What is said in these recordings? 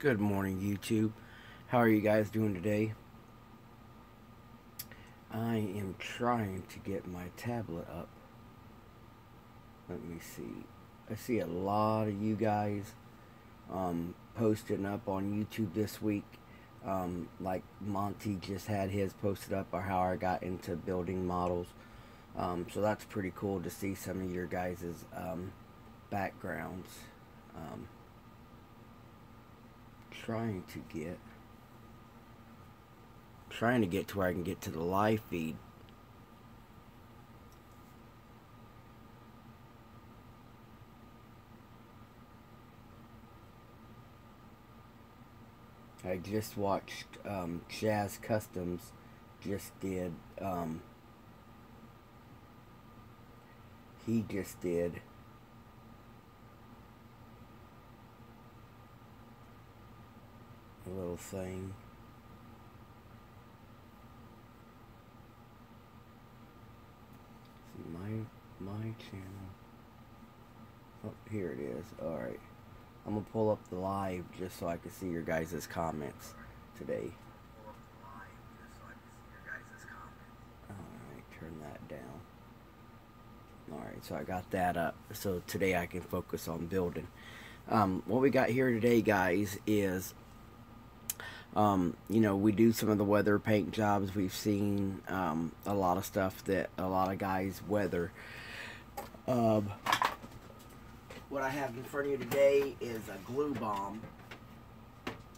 Good morning, YouTube. How are you guys doing today? I am trying to get my tablet up. Let me see. I see a lot of you guys posting up on YouTube this week. Like Monty just had his posted up, or how I got into building models. So that's pretty cool to see some of your guys' backgrounds. Trying to get to where I can get to the live feed. I just watched Jazz Customs just did he just did a little thing. See my channel. Oh, here it is. Alright. I'm gonna pull up the live just so I can see your guys' comments today. Alright, turn that down. Alright, so I got that up. So today I can focus on building. What we got here today, guys, is you know, we do some of the weather paint jobs. We've seen a lot of stuff that a lot of guys weather. What I have in front of you today is a glue bomb.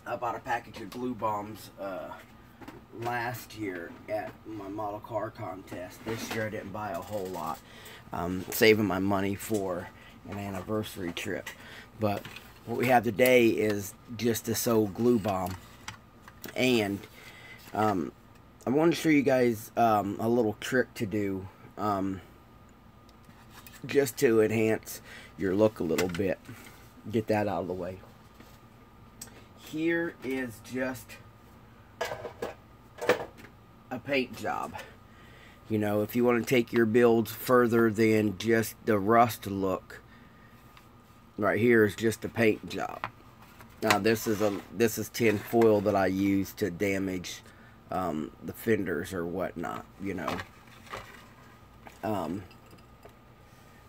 I bought a package of glue bombs last year at my model car contest. This year I didn't buy a whole lot, saving my money for an anniversary trip. But what we have today is just this old glue bomb. And I want to show you guys a little trick to do just to enhance your look a little bit. Get that out of the way. Here is just a paint job. You know, if you want to take your builds further than just the rust look, right here is just a paint job. Now this is tin foil that I use to damage the fenders or whatnot, you know.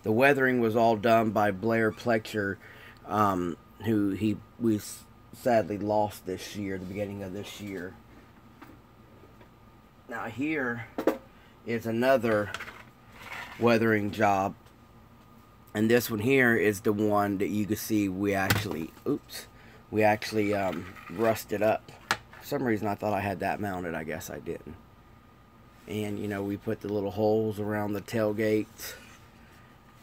The weathering was all done by Blair Pletcher, who we sadly lost this year, the beginning of this year. Now here is another weathering job, and this one here is the one that you can see we actually rusted up. For some reason I thought I had that mounted. I guess I didn't. And you know, we put the little holes around the tailgates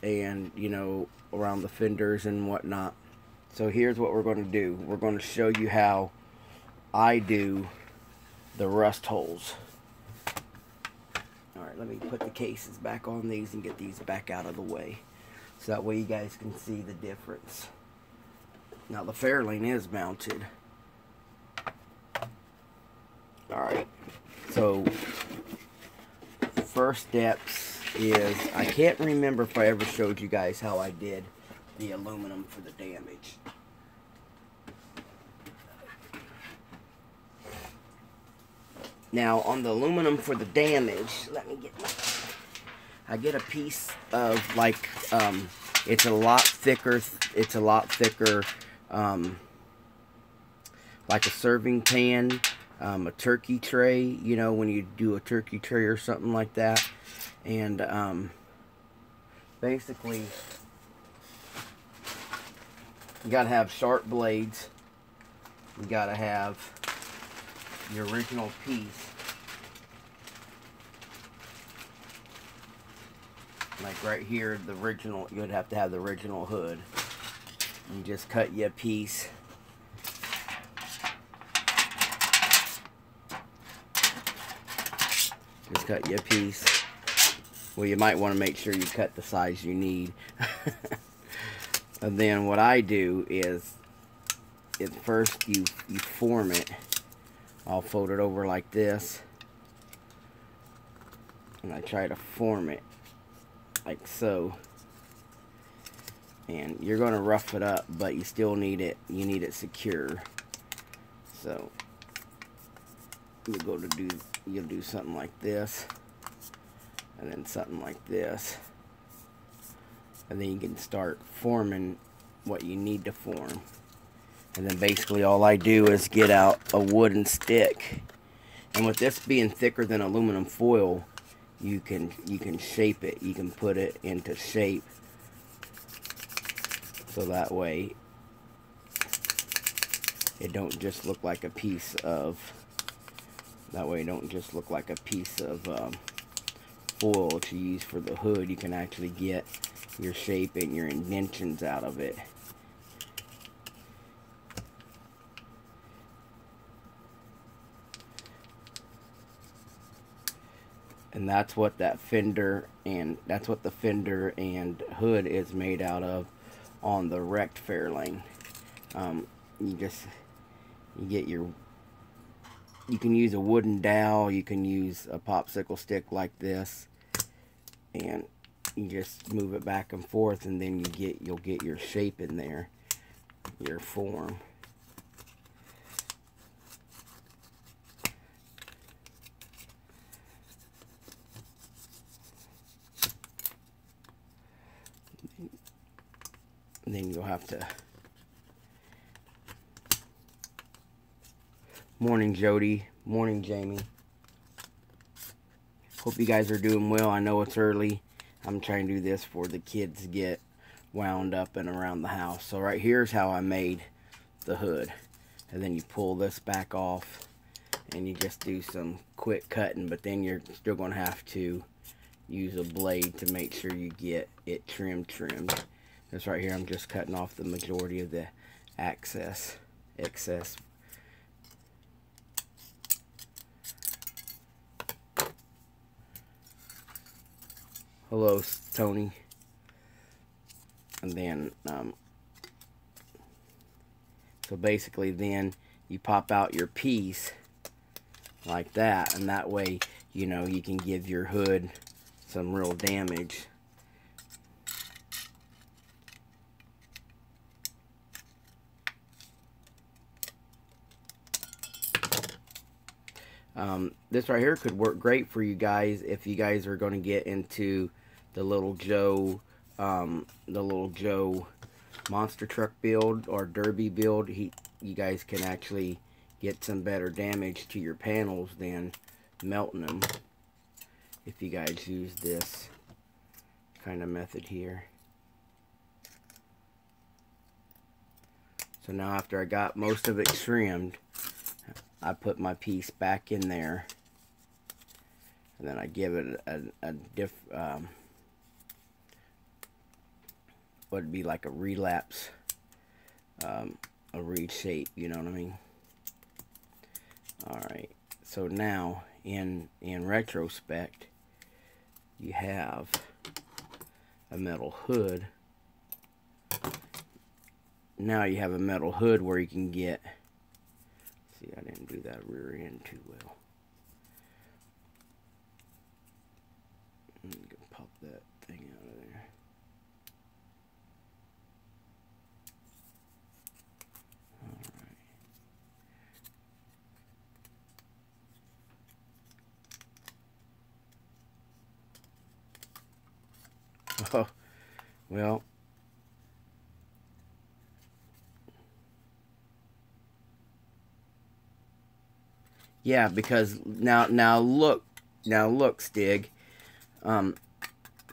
and, you know, around the fenders and whatnot. So here's what we're going to do. We're going to show you how I do the rust holes. Alright, let me put the cases back on these and get these back out of the way, so that way you guys can see the difference. Now the Fairlane is mounted. Alright, so first steps is, I can't remember if I ever showed you guys how I did the aluminum for the damage. Now on the aluminum for the damage, let me get I get a piece of, like, it's a lot thicker like a serving pan, a turkey tray, you know, when you do a turkey tray or something like that. And basically you gotta have sharp blades. You gotta have your original piece, like right here, the original. You'd have to have the original hood. You just cut you a piece. Just cut you a piece. Well, you might want to make sure you cut the size you need. And then what I do is, at first you form it. I'll fold it over like this, and I try to form it like so. And you're going to rough it up, but you still need it. You need it secure. So you'll do something like this, and then something like this, and then you can start forming what you need to form. And then basically all I do is get out a wooden stick, and with this being thicker than aluminum foil, you can shape it. You can put it into shape, so that way it don't just look like a piece of foil to use for the hood. You can actually get your shape and your indentions out of it. And that's what the fender and hood is made out of on the wrecked Fairlane. You can use a wooden dowel, you can use a popsicle stick like this, and you just move it back and forth, and then you'll get your shape in there, your form. And then you'll have to. Morning, Jody. Morning, Jamie. Hope you guys are doing well. I know it's early. I'm trying to do this before the kids get wound up and around the house. So right here's how I made the hood. And then you pull this back off, and you just do some quick cutting, but then you're still going to have to use a blade to make sure you get it trimmed. This right here, I'm just cutting off the majority of the excess. Hello, Tony. And then, so basically then you pop out your piece like that, and that way, you know, you can give your hood some real damage. This right here could work great for you guys if you guys are going to get into the Little Joe monster truck build or derby build. You guys can actually get some better damage to your panels than melting them if you guys use this kind of method here. So now after I got most of it trimmed, I put my piece back in there, and then I give it what'd be like a relapse, a reshape, you know what I mean? Alright, so now in retrospect, you have a metal hood. Now you have a metal hood where you can get, see, I didn't do that rear end too well. I'm gonna pop that thing out of there. Alright. Oh, well. Yeah, because now look, Stig.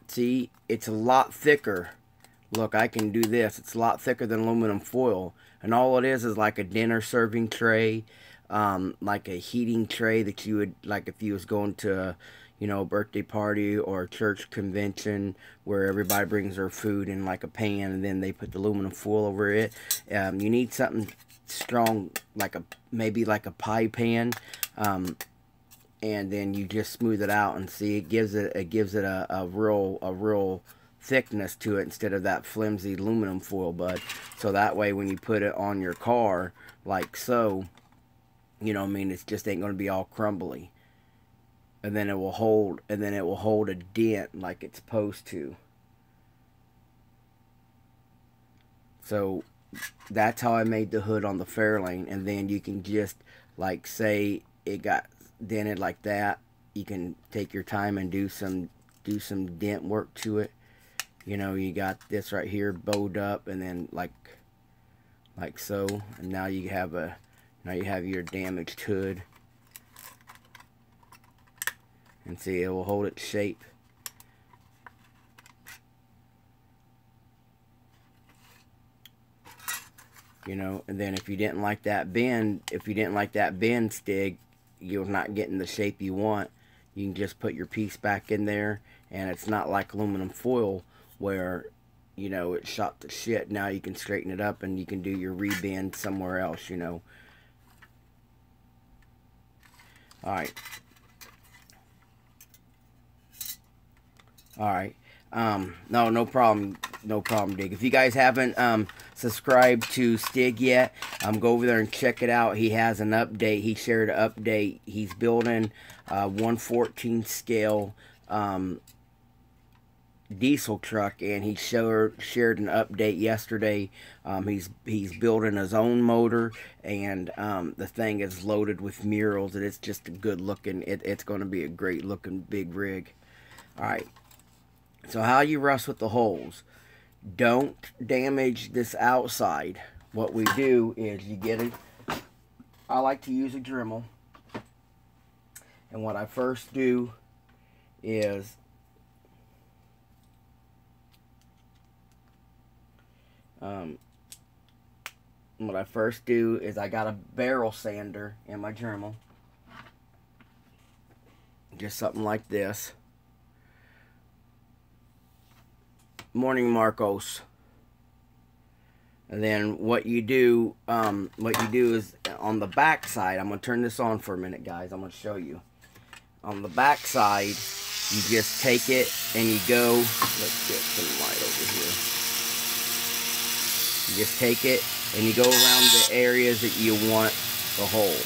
See, it's a lot thicker. Look, I can do this. It's a lot thicker than aluminum foil, and all it is like a dinner serving tray, like a heating tray that you would, like if you was going to, you know, a birthday party or a church convention where everybody brings their food in like a pan, and then they put the aluminum foil over it. You need something strong, like maybe like a pie pan, and then you just smooth it out, and see, it gives it a real thickness to it instead of that flimsy aluminum foil, bud. So that way when you put it on your car like so, you know what I mean, it just ain't going to be all crumbly, and then it will hold a dent like it's supposed to. So that's how I made the hood on the Fairlane. And then you can just, like, say it got dented like that, you can take your time and do some dent work to it. You know, you got this right here bowed up, and then like so, and now you have your damaged hood. And see, it will hold its shape. You know, and then if you didn't like that bend, Stig, you're not getting the shape you want, you can just put your piece back in there, and it's not like aluminum foil where, you know, it shot to shit. Now you can straighten it up and you can do your rebend somewhere else, you know. Alright. Alright. No problem, Dig. If you guys haven't subscribed to Stig yet, go over there and check it out. He has an update. He shared an update. He's building 1/14 scale diesel truck, and he shared an update yesterday. He's building his own motor, and the thing is loaded with murals, and it's just a good looking. It's going to be a great looking big rig. All right. So how you rust with the holes? Don't damage this outside. What we do is you get it. I like to use a Dremel, and what I first do is I got a barrel sander in my Dremel, just something like this. Morning, Marcos. And then what you do is on the back side, I'm going to turn this on for a minute, guys. I'm going to show you. On the back side, you just take it and you go, let's get some light over here. You just take it and you go around the areas that you want the hole.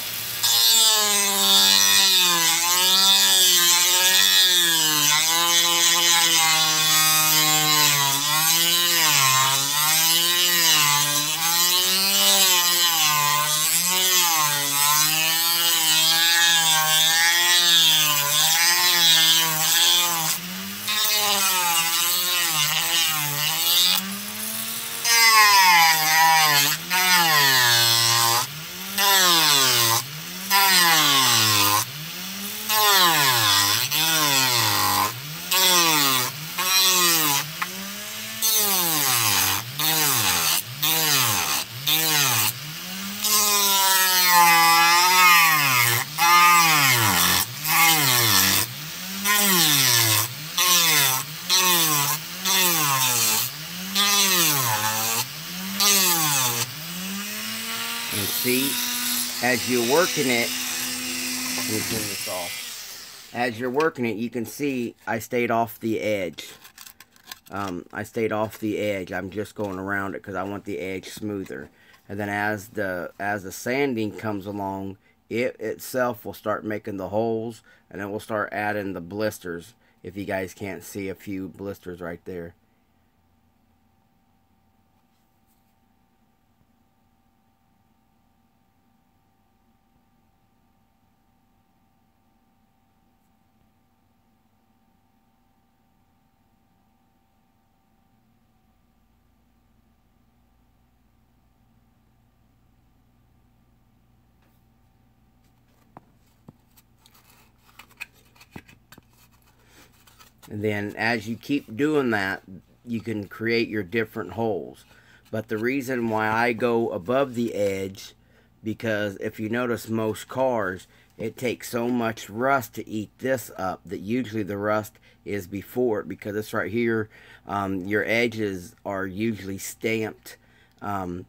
And see, as you're working it, let me turn this off. As you're working it, you can see I stayed off the edge. I stayed off the edge. I'm just going around it because I want the edge smoother. And then as the sanding comes along, it itself will start making the holes, and then we'll start adding the blisters. If you guys can't see a few blisters right there. And then as you keep doing that, you can create your different holes. But the reason why I go above the edge, because if you notice most cars, it takes so much rust to eat this up that usually the rust is before it, because it's right here. Your edges are usually stamped 2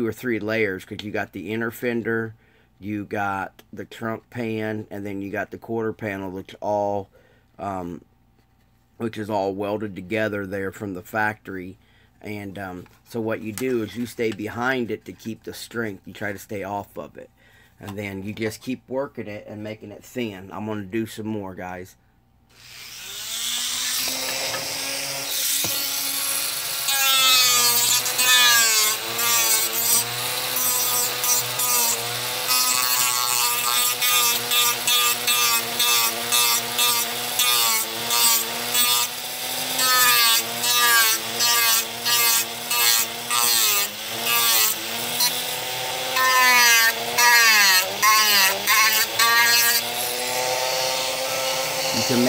or 3 layers, because you got the inner fender, you got the trunk pan, and then you got the quarter panel, which is all welded together there from the factory. And so what you do is you stay behind it to keep the strength. You try to stay off of it, and then you just keep working it and making it thin. I'm going to do some more, guys.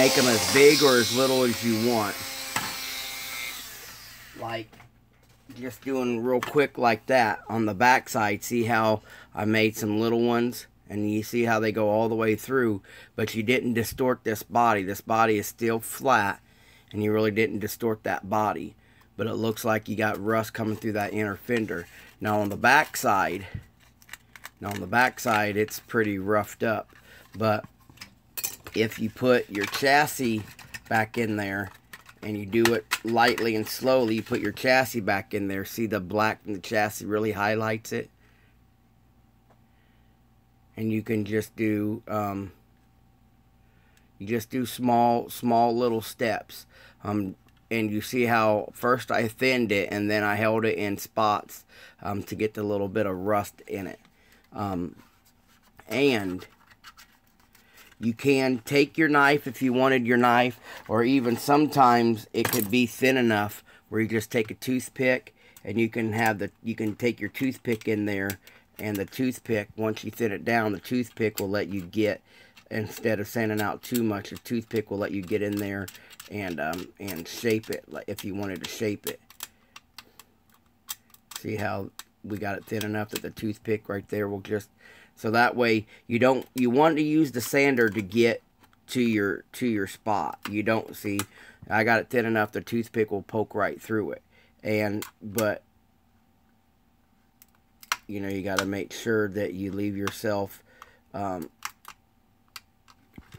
make them as big or as little as you want. Like, just doing real quick like that on the back side. See how I made some little ones? And you see how they go all the way through, but you didn't distort this body. This body is still flat, and you really didn't distort that body. But it looks like you got rust coming through that inner fender. Now on the back side, it's pretty roughed up. But if you put your chassis back in there, and you do it lightly and slowly, you put your chassis back in there, see the black in the chassis really highlights it? And you can just do, small little steps. And you see how first I thinned it, and then I held it in spots to get the little bit of rust in it. And you can take your knife if you wanted your knife, or even sometimes it could be thin enough where you just take a toothpick, and you can take your toothpick in there, and the toothpick, once you thin it down, the toothpick will let you get, instead of sanding out too much, the toothpick will let you get in there and shape it, like if you wanted to shape it. See how we got it thin enough that the toothpick right there will just, so that way you want to use the sander to get to your spot. You don't, see, I got it thin enough the toothpick will poke right through it. But you know, you got to make sure that you leave yourself,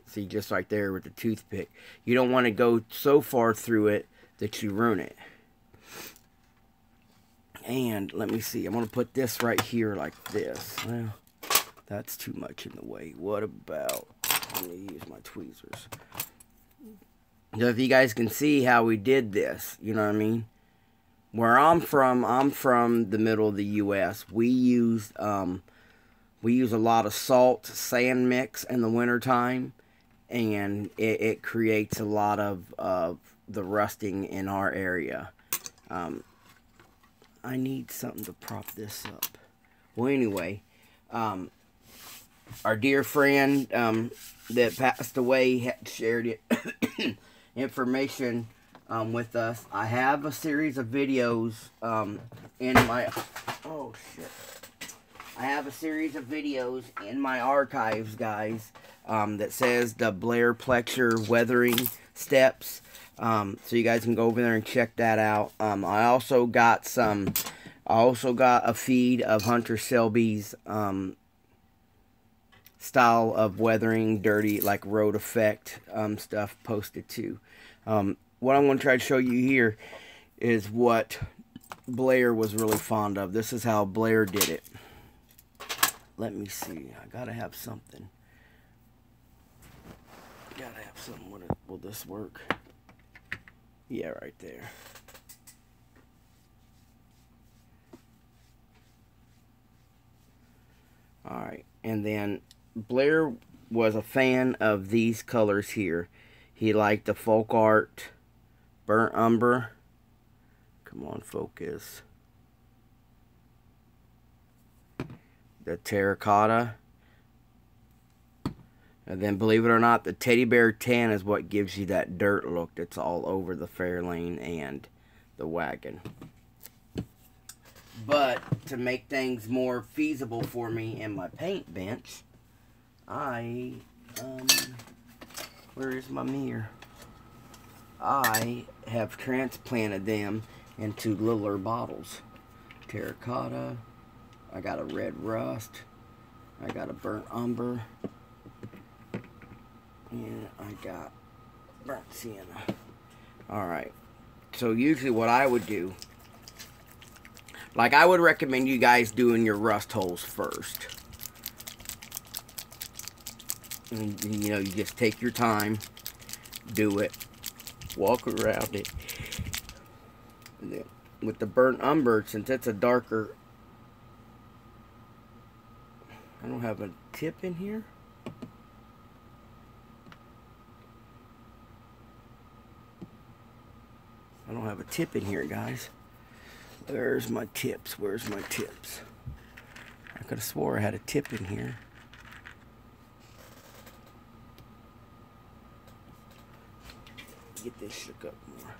see, just right there with the toothpick. You don't want to go so far through it that you ruin it. And let me see, I'm going to put this right here like this. Well, that's too much in the way. What about, let me use my tweezers. So if you guys can see how we did this, you know what I mean? Where I'm from the middle of the U.S. We use a lot of salt sand mix in the wintertime, and it creates a lot of the rusting in our area. I need something to prop this up. Well, anyway, our dear friend that passed away had shared it information with us. I have a series of videos in my, oh shit, I have a series of videos in my archives, guys, that says the Blair Plexure weathering steps, so you guys can go over there and check that out. I also got a feed of Hunter Selby's style of weathering, dirty, like road effect stuff posted too. What I'm going to try to show you here is what Blair was really fond of. This is how Blair did it. Let me see. I gotta have something. Will this work? Yeah, right there. Alright, and then Blair was a fan of these colors here. He liked the folk art, burnt umber. Come on, focus. The terracotta. And then, believe it or not, the teddy bear tan is what gives you that dirt look that's all over the Fairlane and the wagon. But to make things more feasible for me in my paint bench, where is my mirror? I have transplanted them into littler bottles. Terracotta. I got a red rust. I got a burnt umber. And I got burnt sienna. Alright. So usually what I would do, like I would recommend you guys doing your rust holes first. And, you know, you just take your time, do it, walk around it. And then with the burnt umber, since it's a darker, I don't have a tip in here. I don't have a tip in here, guys. Where's my tips? Where's my tips? I could have swore I had a tip in here. shook up more.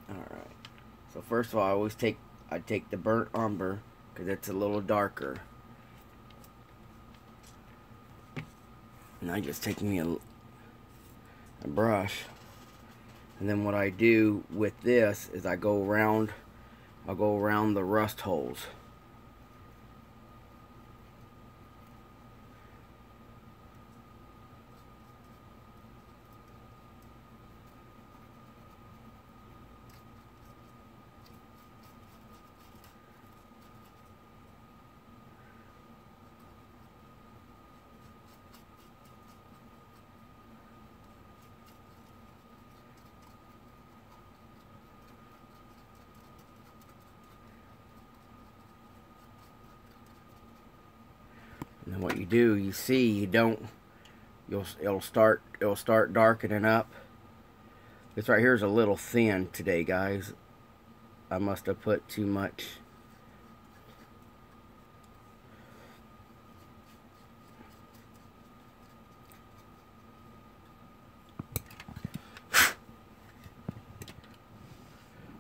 Alright. So first of all, I take the burnt umber because it's a little darker. And I just take me a brush, and then what I do with this is I'll go around the rust holes. And then what you do, you see, it'll start darkening up. This right here is a little thin today, guys. I must have put too much.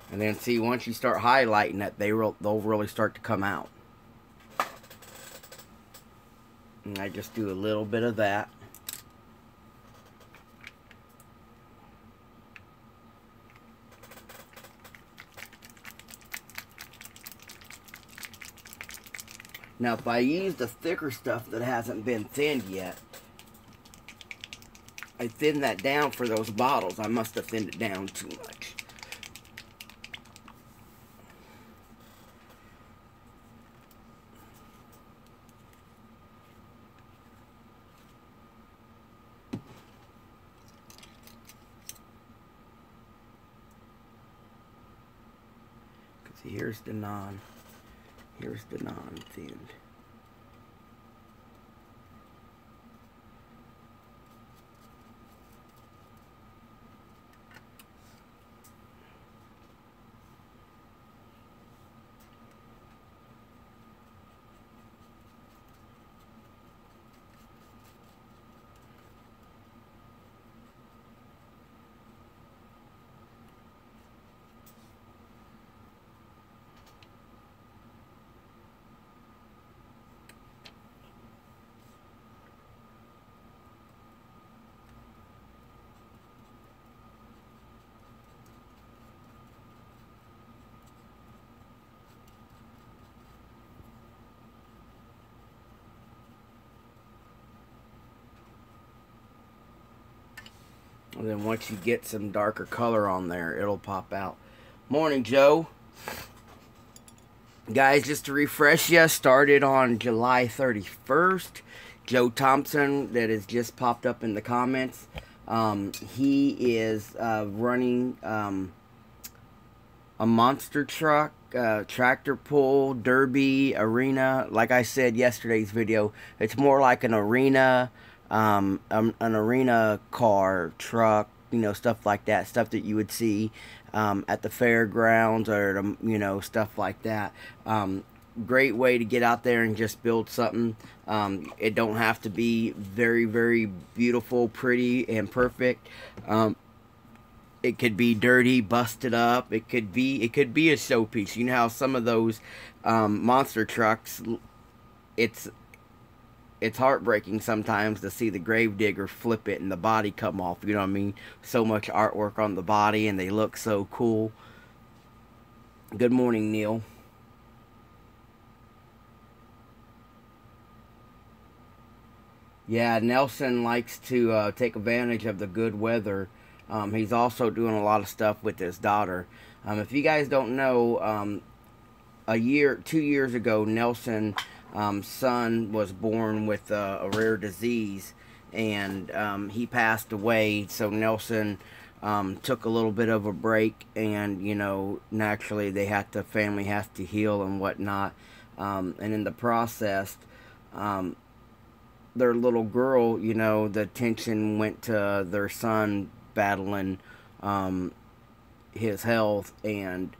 And then see, once you start highlighting it, they'll really start to come out. And I just do a little bit of that. Now, if I use the thicker stuff that hasn't been thinned yet, I thin that down for those bottles. I must have thinned it down too much. See, here's the non-thinned. And then once you get some darker color on there, it'll pop out. Morning, Joe. Guys, just to refresh you, started on July 31st. Joe Thompson, that has just popped up in the comments. He is running a monster truck, tractor pull, derby, arena. Like I said yesterday's video, it's more like an arena. An arena car, truck, you know, stuff like that, stuff that you would see at the fairgrounds or, you know, stuff like that. Great way to get out there and just build something. It don't have to be very, very beautiful, pretty, and perfect. It could be dirty, busted up. It could be a showpiece. You know how some of those monster trucks, it's heartbreaking sometimes to see the gravedigger flip it and the body come off. You know what I mean? So much artwork on the body and they look so cool. Good morning, Neil. Yeah, Nelson likes to take advantage of the good weather. He's also doing a lot of stuff with his daughter. If you guys don't know, 2 years ago, Nelson son was born with a rare disease, and he passed away. So Nelson took a little bit of a break, and you know, naturally family has to heal and whatnot, and in the process, their little girl, you know, the attention went to their son battling his health, and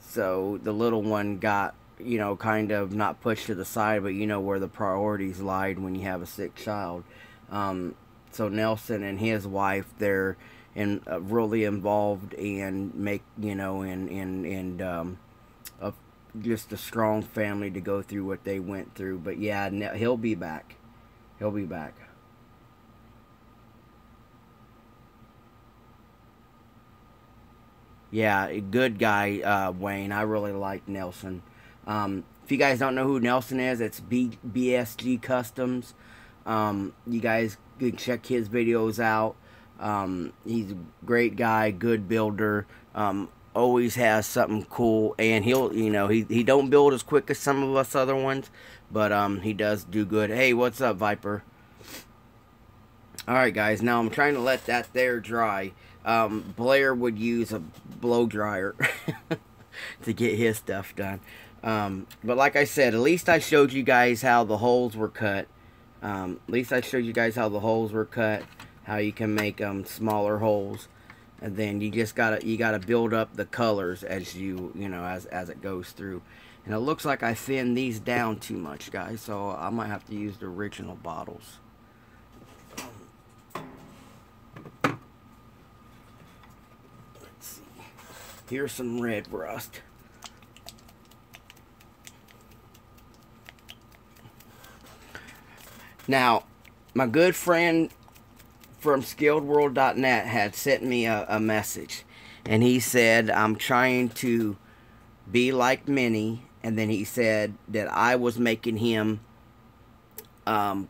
so the little one got, you know, kind of not pushed to the side, but you know where the priorities lied when you have a sick child. So Nelson and his wife, they're really involved and make, you know, just a strong family to go through what they went through. But yeah, he'll be back. He'll be back. Yeah, good guy, Wayne. I really like Nelson. If you guys don't know who Nelson is, it's BSG Customs. You guys can check his videos out. He's a great guy, good builder. Always has something cool, and he'll, you know, he don't build as quick as some of us other ones, but he does do good. Hey, what's up, Viper? Alright guys, now I'm trying to let that there dry. Blair would use a blow dryer to get his stuff done. But like I said, at least I showed you guys how the holes were cut. At least I showed you guys how the holes were cut, how you can make smaller holes, and then you just gotta build up the colors as you know, as it goes through. And it looks like I thinned these down too much, guys, so I might have to use the original bottles. Let's see. Here's some red rust. Now, my good friend from SkilledWorld.net had sent me a message, and he said, I'm trying to be like Minnie, and then he said that I was making him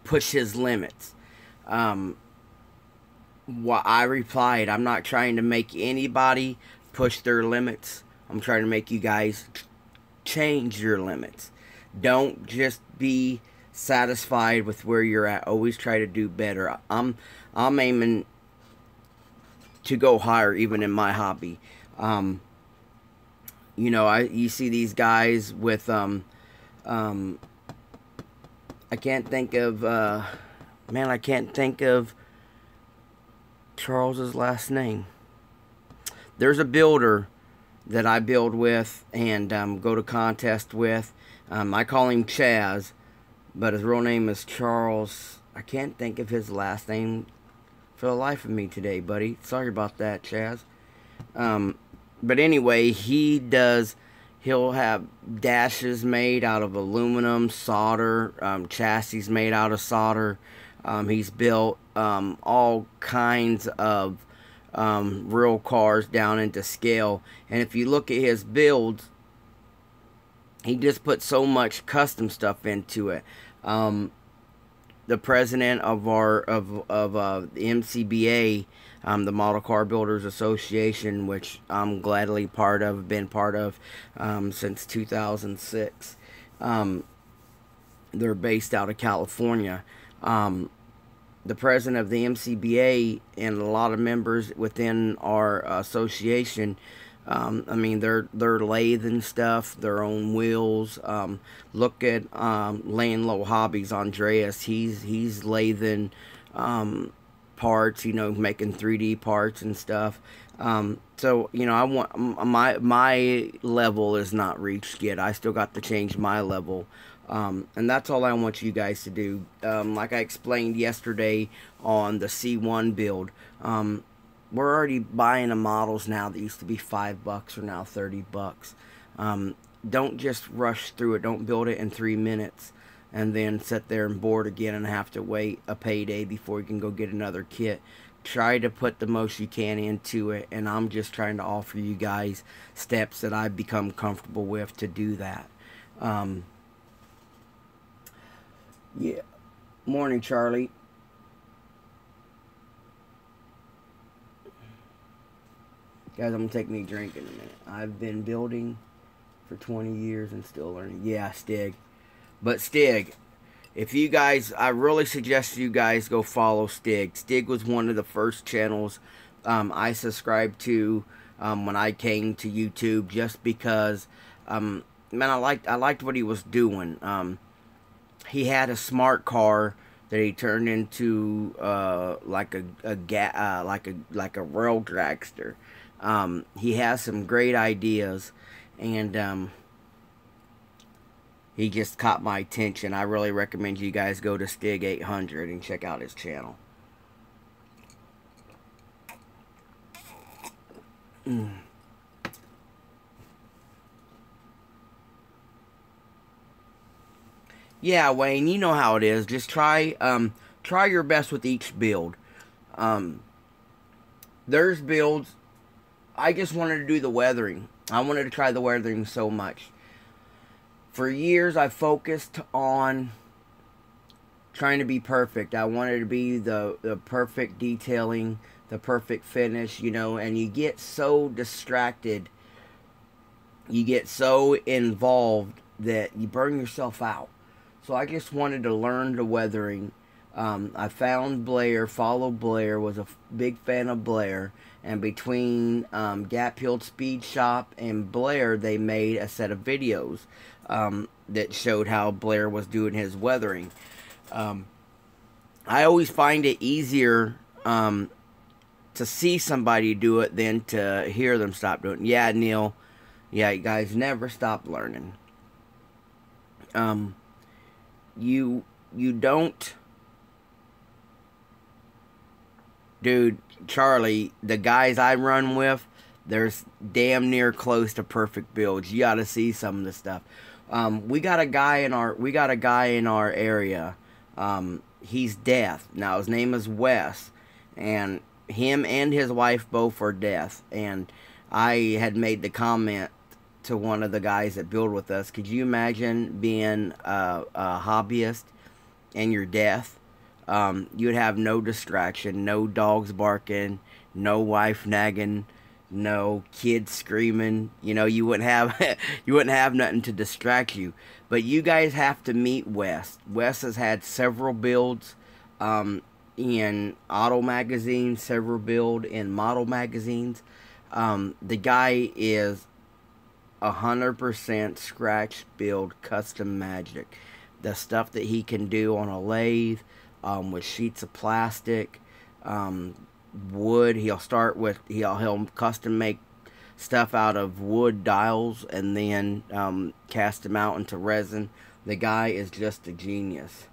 push his limits. What I replied, I'm not trying to make anybody push their limits. I'm trying to make you guys change your limits. Don't just be satisfied with where you're at. Always try to do better. I'm aiming to go higher, even in my hobby. You know, you see these guys with I can't think of man, I can't think of Charles's last name. There's a builder that I build with and go to contest with. I call him Chaz, but his real name is Charles. I can't think of his last name for the life of me today, buddy. Sorry about that, Chaz. But anyway, he'll have dashes made out of aluminum, solder, chassis made out of solder. He's built all kinds of real cars down into scale. And if you look at his builds, he just put so much custom stuff into it. The president of the MCBA, the Model Car Builders Association, which I'm gladly been part of since 2006. They're based out of California. The president of the MCBA and a lot of members within our association, I mean, they're lathing stuff, their own wheels. Look at Laying Low Hobbies, Andreas. He's lathing parts, you know, making 3D parts and stuff. So, you know, I want my level is not reached yet. I still got to change my level. And that's all I want you guys to do. Like I explained yesterday on the C1 build, we're already buying the models now that used to be $5 are now $30. Don't just rush through it. Don't build it in 3 minutes and then sit there and board again and have to wait a payday before you can go get another kit. Try to put the most you can into it, and I'm just trying to offer you guys steps that I've become comfortable with to do that. Yeah. Morning, Charlie. Guys, I'm going to take me a drink in a minute. I've been building for 20 years and still learning. Yeah, Stig. But Stig, if you guys, I really suggest you guys go follow Stig. Stig was one of the first channels I subscribed to when I came to YouTube, just because, man, I liked what he was doing. He had a smart car that he turned into like a rail dragster. He has some great ideas, and he just caught my attention. I really recommend you guys go to Stig 800 and check out his channel. Yeah, Wayne, you know how it is. Just try your best with each build. There's builds. I just wanted to do the weathering. I wanted to try the weathering so much. For years, I focused on trying to be perfect. I wanted to be the perfect detailing, the perfect finish, you know, and you get so distracted, you get so involved that you burn yourself out. So I just wanted to learn the weathering. I found Blair, followed Blair, was a big fan of Blair, and between Gap Hill Speed Shop and Blair, they made a set of videos that showed how Blair was doing his weathering. I always find it easier to see somebody do it than to hear them stop doing it. Yeah, Neil. Yeah, you guys never stop learning. You don't... Dude, Charlie, the guys I run with, there's damn near close to perfect builds. You gotta see some of the stuff. We got a guy in our area. He's deaf. Now his name is Wes, and him and his wife both are deaf. And I had made the comment to one of the guys that build with us, could you imagine being a hobbyist and you're deaf? You'd have no distraction, no dogs barking, no wife nagging, no kids screaming. You know, you wouldn't have nothing to distract you. But you guys have to meet Wes. Wes has had several builds in auto magazines, several build in model magazines. The guy is 100% scratch build custom magic. The stuff that he can do on a lathe, with sheets of plastic, wood. He'll custom make stuff out of wood dials and then cast them out into resin. The guy is just a genius.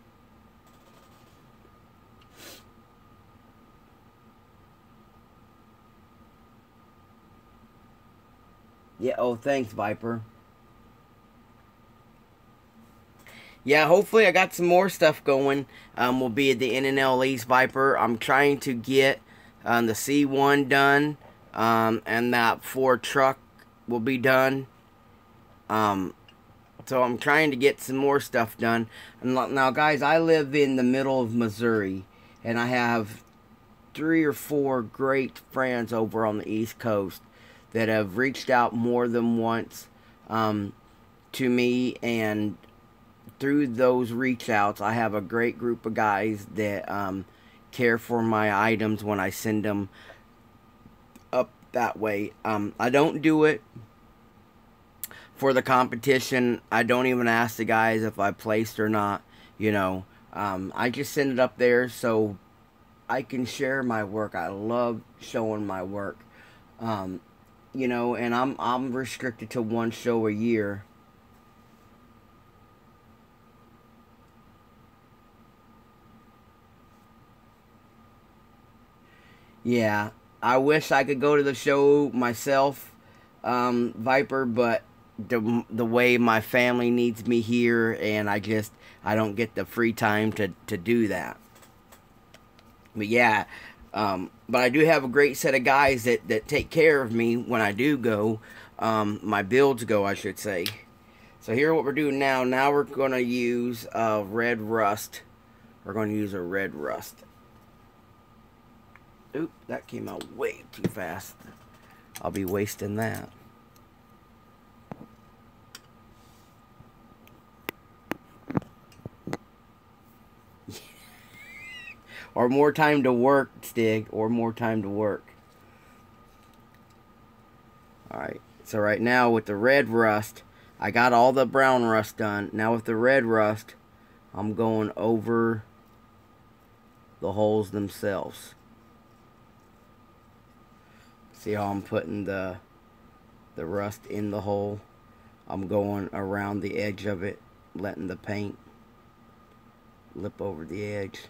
Yeah, oh, thanks, Viper. Yeah, hopefully I got some more stuff going. We'll be at the NNL East, Viper. I'm trying to get the C1 done, and that Ford truck will be done. So I'm trying to get some more stuff done. And now, guys, I live in the middle of Missouri, and I have 3 or 4 great friends over on the East Coast that have reached out more than once to me, and through those reach outs, I have a great group of guys that care for my items when I send them up that way. I don't do it for the competition. I don't even ask the guys if I placed or not, you know. I just send it up there so I can share my work. I love showing my work. You know, and I'm restricted to 1 show a year. Yeah, I wish I could go to the show myself, Viper, but the way my family needs me here, and I don't get the free time to do that. But yeah, but I do have a great set of guys that take care of me when I do go, my builds go, I should say. So here what we're doing now. Now we're going to use red rust. We're going to use a red rust. Oop, that came out way too fast. I'll be wasting that. Or more time to work, Stig. Or more time to work. Alright, so right now with the red rust, I got all the brown rust done. Now with the red rust, I'm going over the holes themselves. See how I'm putting the rust in the hole? I'm going around the edge of it, letting the paint lip over the edge.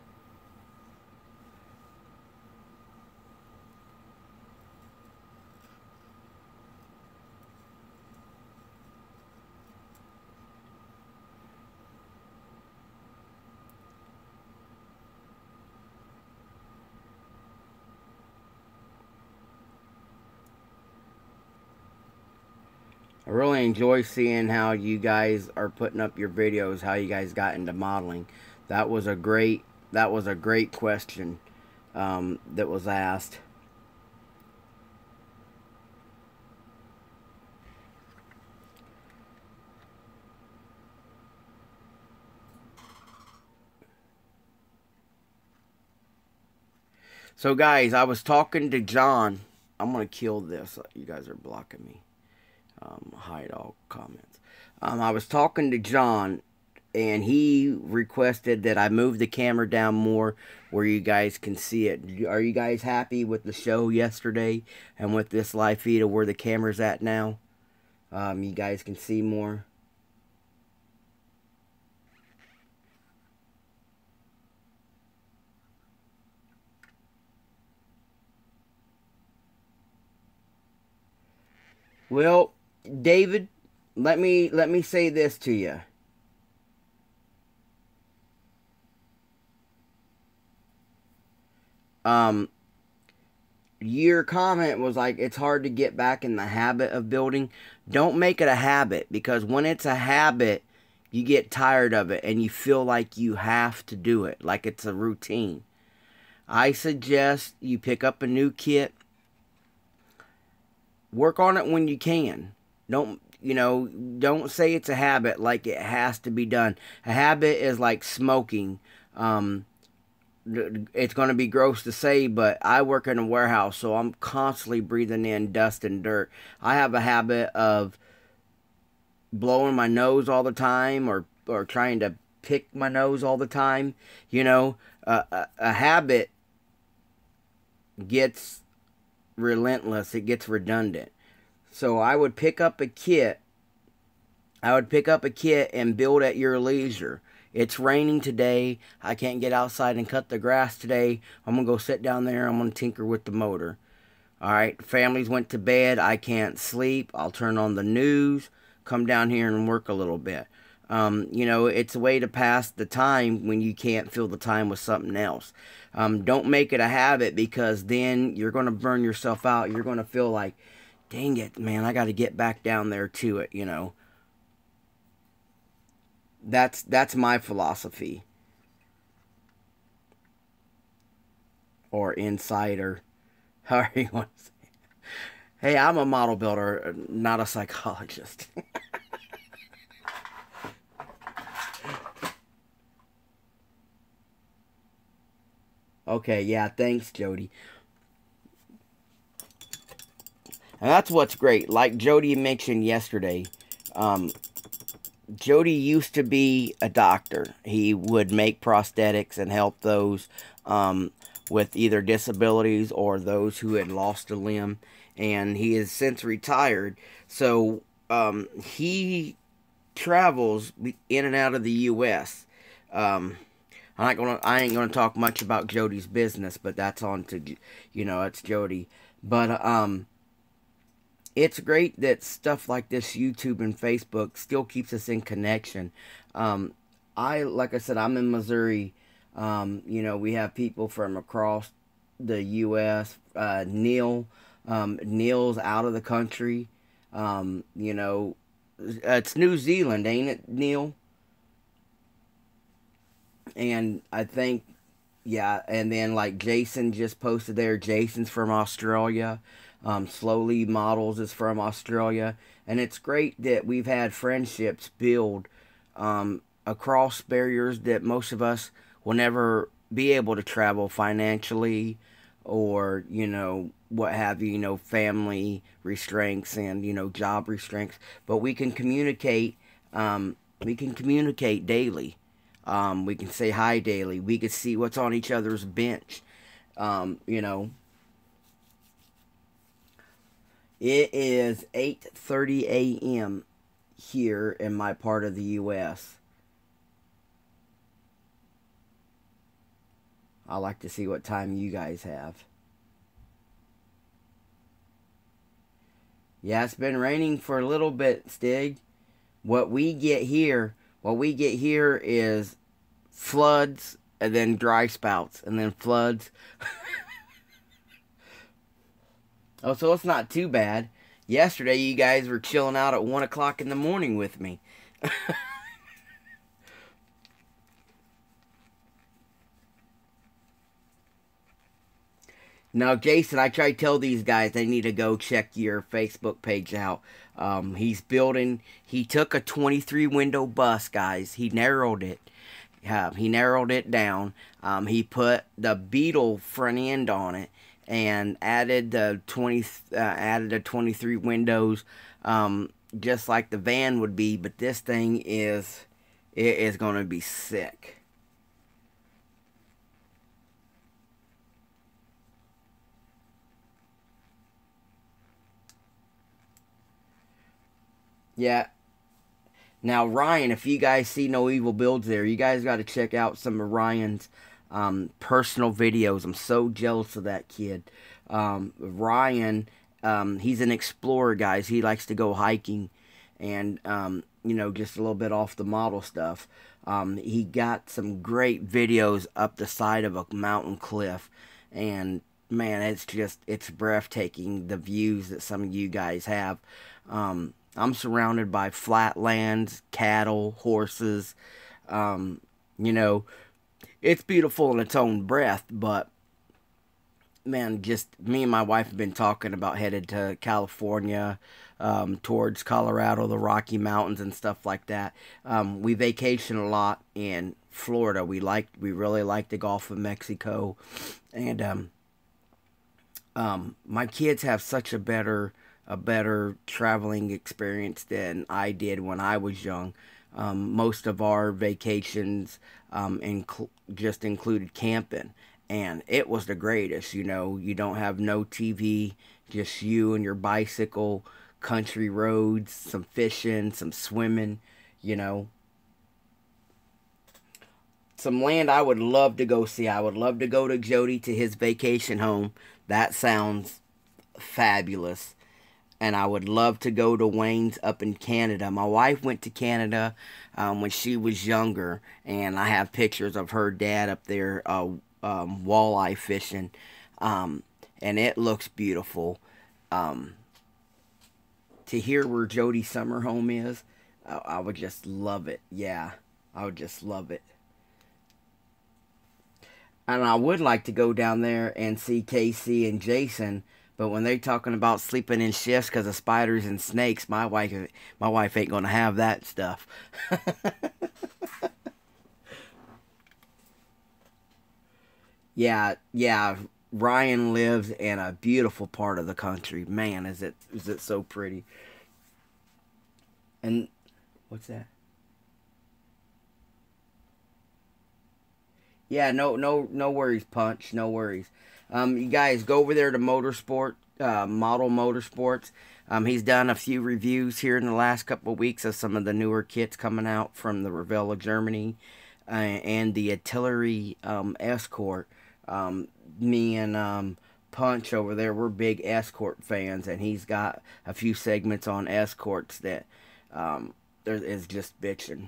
I really enjoy seeing how you guys are putting up your videos, how you guys got into modeling. That was a great question that was asked. So guys, I was talking to John. I'm gonna kill this. You guys are blocking me. Hide all comments. I was talking to John, and he requested that I move the camera down more where you guys can see it. Are you guys happy with the show yesterday and with this live feed of where the camera's at now? You guys can see more. Well, David, let me say this to you. Your comment was like, it's hard to get back in the habit of building. Don't make it a habit, because when it's a habit, you get tired of it and you feel like you have to do it, like it's a routine. I suggest you pick up a new kit. Work on it when you can. Don't say it's a habit like it has to be done. A habit is like smoking. It's going to be gross to say, but I work in a warehouse, so I'm constantly breathing in dust and dirt. I have a habit of blowing my nose all the time, or trying to pick my nose all the time. A habit gets relentless. It gets redundant. So I would pick up a kit. And build at your leisure. It's raining today. I can't get outside and cut the grass today. I'm going to go sit down there. I'm going to tinker with the motor. Alright, families went to bed. I can't sleep. I'll turn on the news, come down here and work a little bit. It's a way to pass the time when you can't fill the time with something else. Don't make it a habit, because then you're going to burn yourself out. You're going to feel like, dang it, man, I got to get back down there to it, That's my philosophy. Or insider. However you want to say it. Hey, I'm a model builder, not a psychologist. Okay, yeah, thanks, Jody. And that's what's great. Like Jody mentioned yesterday, Jody used to be a doctor. He would make prosthetics and help those with either disabilities or those who had lost a limb. And he has since retired. So he travels in and out of the U.S. I ain't gonna talk much about Jody's business, but that's on to, it's Jody. But it's great that stuff like this, YouTube and Facebook, still keeps us in connection. Like I said, I'm in Missouri. We have people from across the U.S. Neil's out of the country. It's New Zealand, ain't it, Neil? And I think, yeah, and then like Jason just posted there. Jason's from Australia. Slowly Models is from Australia. And it's great that we've had friendships build across barriers that most of us will never be able to travel financially, or, what have you, family restraints and, job restraints. But we can communicate daily. We can say hi daily. We can see what's on each other's bench. You know, it is 8:30 a.m. here in my part of the U.S. I like to see what time you guys have. Yeah, it's been raining for a little bit, Stig. What we get here is floods and then dry spouts and then floods. Oh, so it's not too bad. Yesterday, you guys were chilling out at 1 o'clock in the morning with me. Now, Jason, I try to tell these guys they need to go check your Facebook page out. He took a 23 window bus, guys. He narrowed it. He narrowed it down. He put the Beetle front end on it and added the 23 windows, just like the van would be. But this thing is going to be sick. Yeah. Now, Ryan, if you guys see No Evil Builds there, you guys got to check out some of Ryan's personal videos. I'm so jealous of that kid. Ryan, he's an explorer, guys. He likes to go hiking and, you know, just a little bit off the model stuff. He got some great videos up the side of a mountain cliff. And, man, it's breathtaking, the views that some of you guys have. I'm surrounded by flatlands, cattle, horses. You know, it's beautiful in its own breath, but, man, just me and my wife have been talking about headed to California, towards Colorado, the Rocky Mountains and stuff like that. We vacation a lot in Florida. We really like the Gulf of Mexico. And, my kids have such a better traveling experience than I did when I was young. Most of our vacations just included camping, and it was the greatest. You know, you don't have no TV, just you and your bicycle, country roads, some fishing, some swimming, you know. Some land I would love to go see. I would love to go to Jody to his vacation home. That sounds fabulous. And I would love to go to Wayne's up in Canada. My wife went to Canada when she was younger, and I have pictures of her dad up there walleye fishing, and it looks beautiful. To hear where Jody's summer home is, I would just love it. Yeah, I would just love it. And I would like to go down there and see Casey and Jason. But when they're talking about sleeping in shifts because of spiders and snakes, my wife ain't gonna have that stuff. Yeah. Ryan lives in a beautiful part of the country. Man, is it so pretty. And what's that? Yeah, no worries, Punch. No worries. You guys go over there to Motorsport, Model Motorsports. He's done a few reviews here in the last couple of weeks of some of the newer kits coming out from the Revell of Germany, and the Artillery Escort. Me and Punch over there, we're big Escort fans, and he's got a few segments on Escorts that there is just bitching.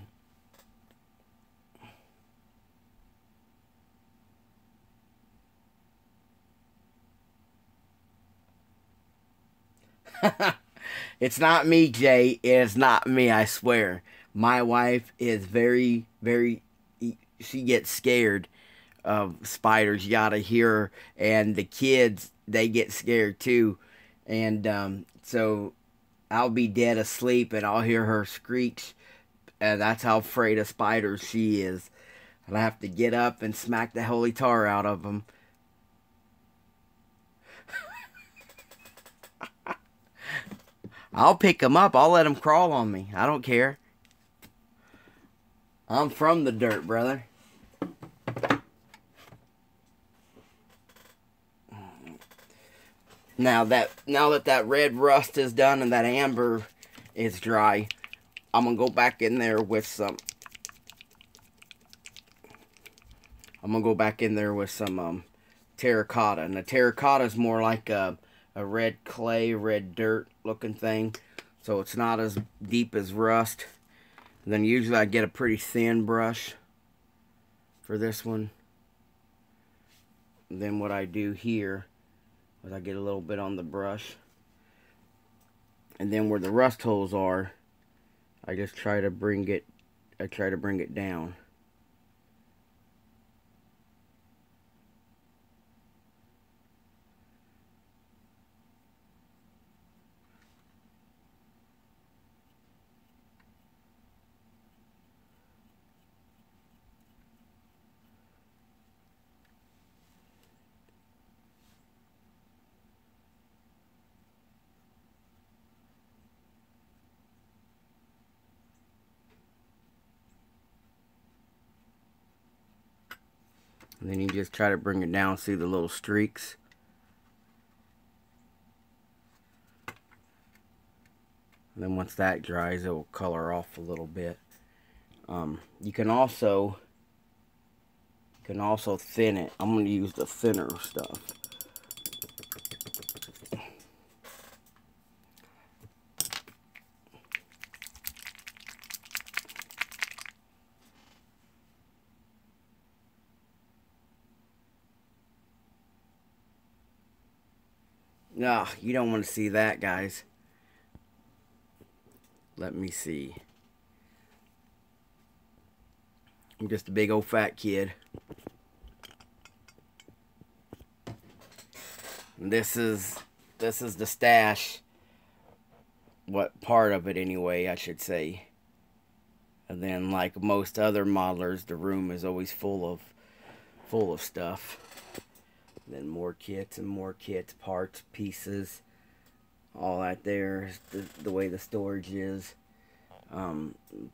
It's not me, Jay. It is not me, I swear. My wife is very, very... She gets scared of spiders. You gotta hear her. And the kids, they get scared too. And so I'll be dead asleep and I'll hear her screech. And that's how afraid of spiders she is. And I have to get up and smack the holy tar out of them. I'll pick them up. I'll let them crawl on me. I don't care. I'm from the dirt, brother. Now that red rust is done and that amber is dry, I'm gonna go back in there with some. Terracotta, and the terracotta is more like a red clay, red dirt looking thing, so it's not as deep as rust. And then usually I get a pretty thin brush for this one. And then what I do here is I get a little bit on the brush, and then where the rust holes are, I just try to bring it down. And then you just try to bring it down, see the little streaks. And then once that dries, it will color off a little bit. You can also thin it. I'm going to use the thinner stuff. No, you don't want to see that, guys. Let me see. I'm just a big old fat kid. And this is the stash. What part of it anyway, I should say. And then, like most other modelers, the room is always full of stuff. Then more kits and more kits, parts, pieces, all that there is the way the storage is.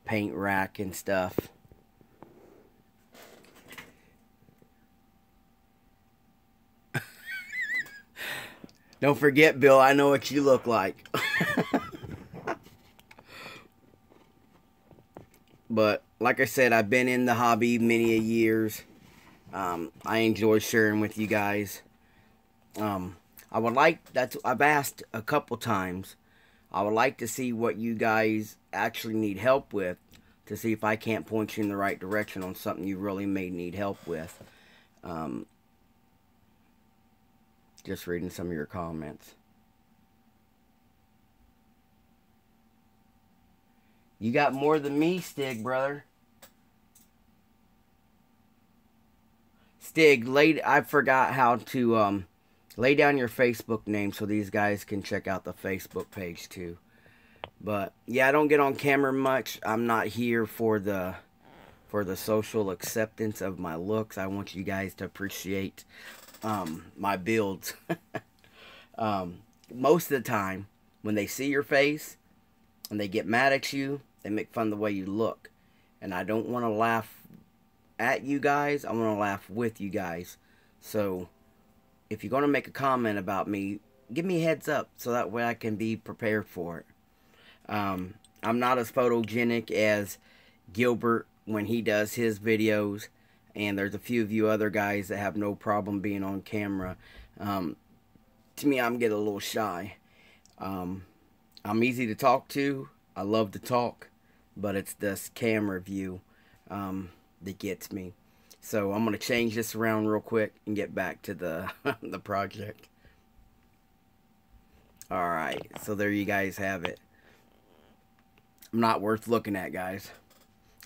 Paint rack and stuff. Don't forget, Bill, I know what you look like. But like I said, I've been in the hobby many a years. I enjoy sharing with you guys. I've asked a couple times. I would like to see what you guys actually need help with, to see if I can't point you in the right direction on something you really may need help with. Just reading some of your comments. You got more than me, Stig, brother. Stig, I forgot how to lay down your Facebook name so these guys can check out the Facebook page too. But yeah, I don't get on camera much. I'm not here for the social acceptance of my looks. I want you guys to appreciate my builds. Most of the time, when they see your face and they get mad at you, they make fun of the way you look. And I don't want to laugh at you guys. I want to laugh with you guys. So if you're going to make a comment about me, give me a heads up so that way I can be prepared for it. I'm not as photogenic as Gilbert when he does his videos, and there's a few of you other guys that have no problem being on camera. To me, I'm getting a little shy. I'm easy to talk to. I love to talk, but it's this camera view that gets me. So I'm going to change this around real quick and get back to the the project. Alright, so there you guys have it. I'm not worth looking at, guys.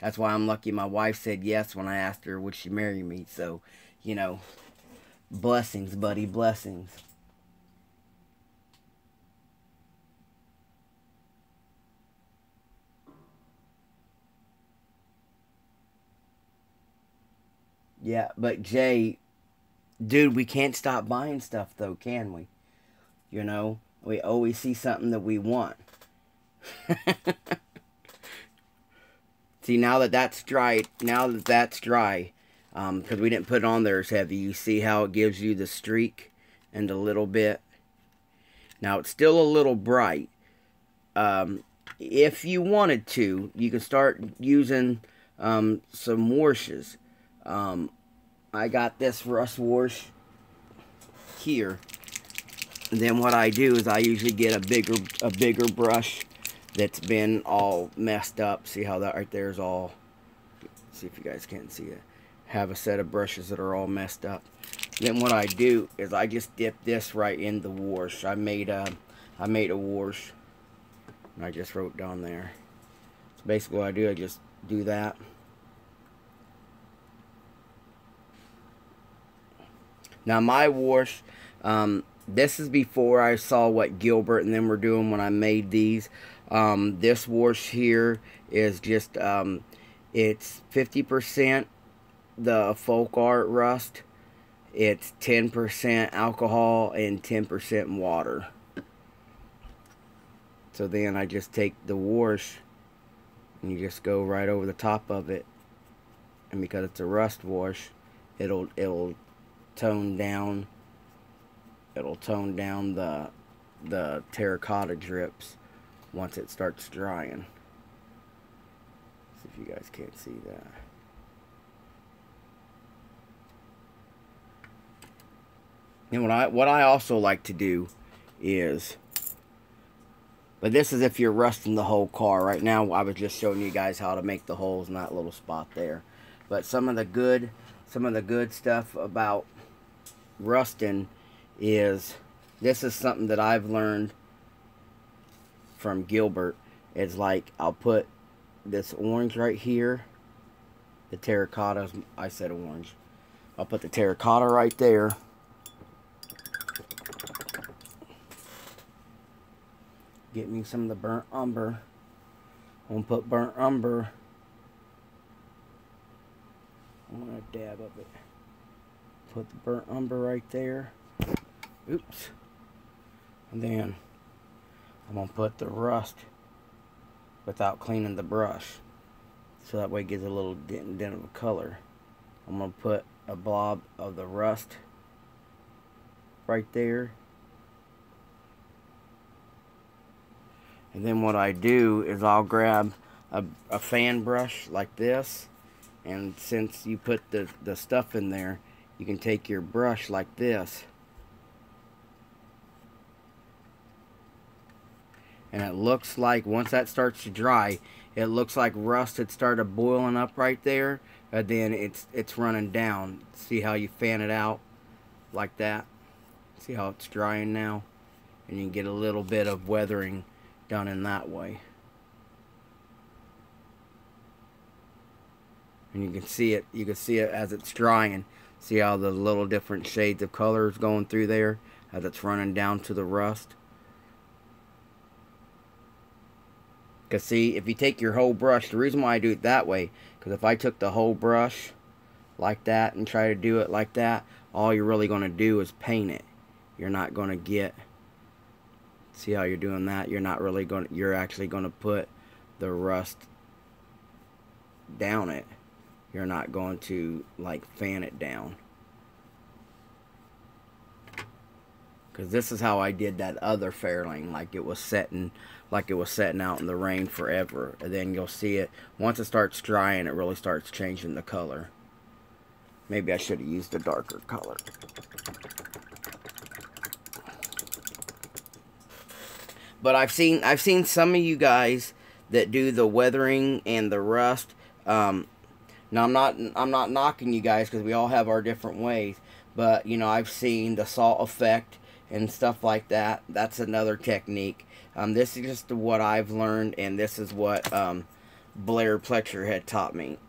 That's why I'm lucky my wife said yes when I asked her would she marry me. So, you know, blessings, buddy, blessings. Yeah, but Jay, dude, we can't stop buying stuff though, can we? You know, we always see something that we want. See, now that that's dry, because we didn't put it on there as heavy, you see how it gives you the streak and a little bit. Now, it's still a little bright. If you wanted to, you can start using some washes. I got this rust wash here. And then what I do is I usually get a bigger brush that's been all messed up. See how that right there is all, see if you guys can't see it. Have a set of brushes that are all messed up. Then what I do is I just dip this right in the wash. I made a wash, and I just wrote down there. So basically what I do, I just do that. Now my wash, this is before I saw what Gilbert and them were doing when I made these. This wash here is just, it's 50% the folk art rust. It's 10% alcohol and 10% water. So then I just take the wash and you just go right over the top of it. And because it's a rust wash, it'll tone down. It'll tone down the terracotta drips once it starts drying. See if you guys can't see that. And what I also like to do is, but this is if you're rusting the whole car. Right now I was just showing you guys how to make the holes in that little spot there. But some of the good stuff about rusting is, this is something that I've learned from Gilbert. It's like, I'll put this orange right here, the terracotta, I said orange. I'll put the terracotta right there. Get me some of the burnt umber. I'm gonna put burnt umber. I want a dab of it. Put the burnt umber right there. Oops. And then I'm gonna put the rust without cleaning the brush, so that way it gives a little dent of color. I'm gonna put a blob of the rust right there. And then what I do is I'll grab a fan brush like this, and since you put the stuff in there, you can take your brush like this, and it looks like, once that starts to dry, it looks like rust had started boiling up right there, and then it's running down. See how you fan it out like that? See how it's drying now? And you can get a little bit of weathering done in that way. And you can see it as it's drying. See how the little different shades of color is going through there as it's running down to the rust. Because see, if you take your whole brush, the reason why I do it that way, because if I took the whole brush like that and try to do it like that, all you're really going to do is paint it. You're not going to get, see how you're doing that? You're not really going to, you're actually going to put the rust down it. You're not going to like fan it down. Because this is how I did that other Fairlane, like it was setting out in the rain forever. And then you'll see it, once it starts drying, it really starts changing the color. Maybe I should have used a darker color. But I've seen some of you guys that do the weathering and the rust. Now I'm not knocking you guys, because we all have our different ways. But you know, I've seen the salt effect and stuff like that. That's another technique. This is just what I've learned, and this is what Blair Pletcher had taught me.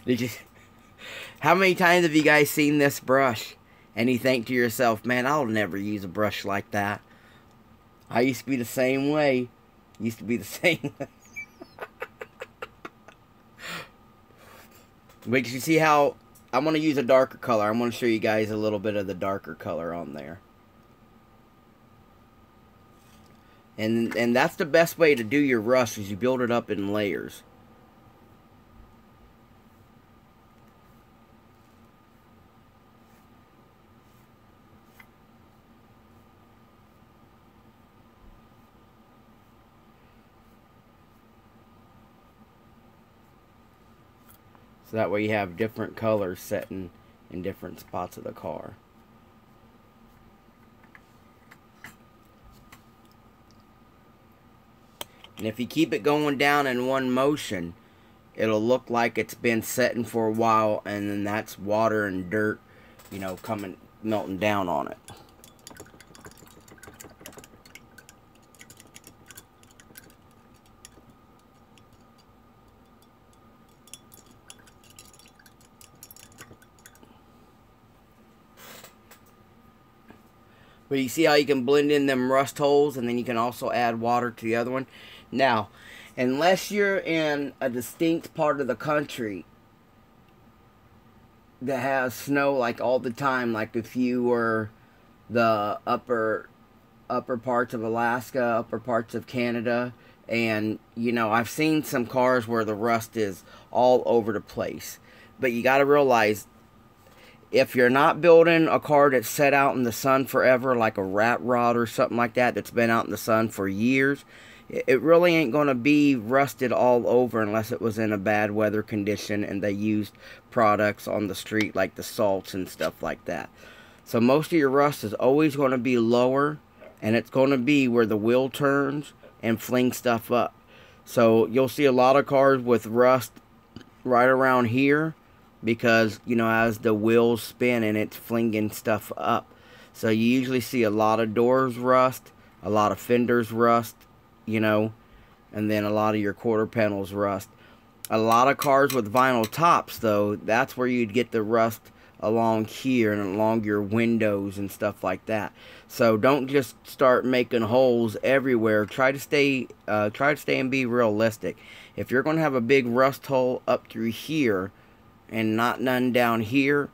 Did you? How many times have you guys seen this brush and you think to yourself, man, I'll never use a brush like that? I used to be the same way. Used to be the same way. But you see how I'm going to use a darker color. I'm going to show you guys a little bit of the darker color on there. And that's the best way to do your rust, is you build it up in layers. So that way you have different colors set in different spots of the car. And if you keep it going down in one motion, it'll look like it's been setting for a while, and then that's water and dirt, you know, melting down on it. But you see how you can blend in them rust holes, and then you can also add water to the other one. Now, unless you're in a distinct part of the country that has snow like all the time, like if you were the upper parts of Alaska, upper parts of Canada, and you know, I've seen some cars where the rust is all over the place. But you got to realize, if you're not building a car that's set out in the sun forever, like a rat rod or something like that, that's been out in the sun for years, it really ain't going to be rusted all over unless it was in a bad weather condition and they used products on the street like the salts and stuff like that. So most of your rust is always going to be lower, and it's going to be where the wheel turns and flings stuff up. So you'll see a lot of cars with rust right around here, because, you know, as the wheels spin and it's flinging stuff up. So you usually see a lot of doors rust, a lot of fenders rust, you know, and then a lot of your quarter panels rust. A lot of cars with vinyl tops, though, that's where you'd get the rust along here and along your windows and stuff like that. So don't just start making holes everywhere. Try to stay and be realistic. If you're going to have a big rust hole up through here and not none down here,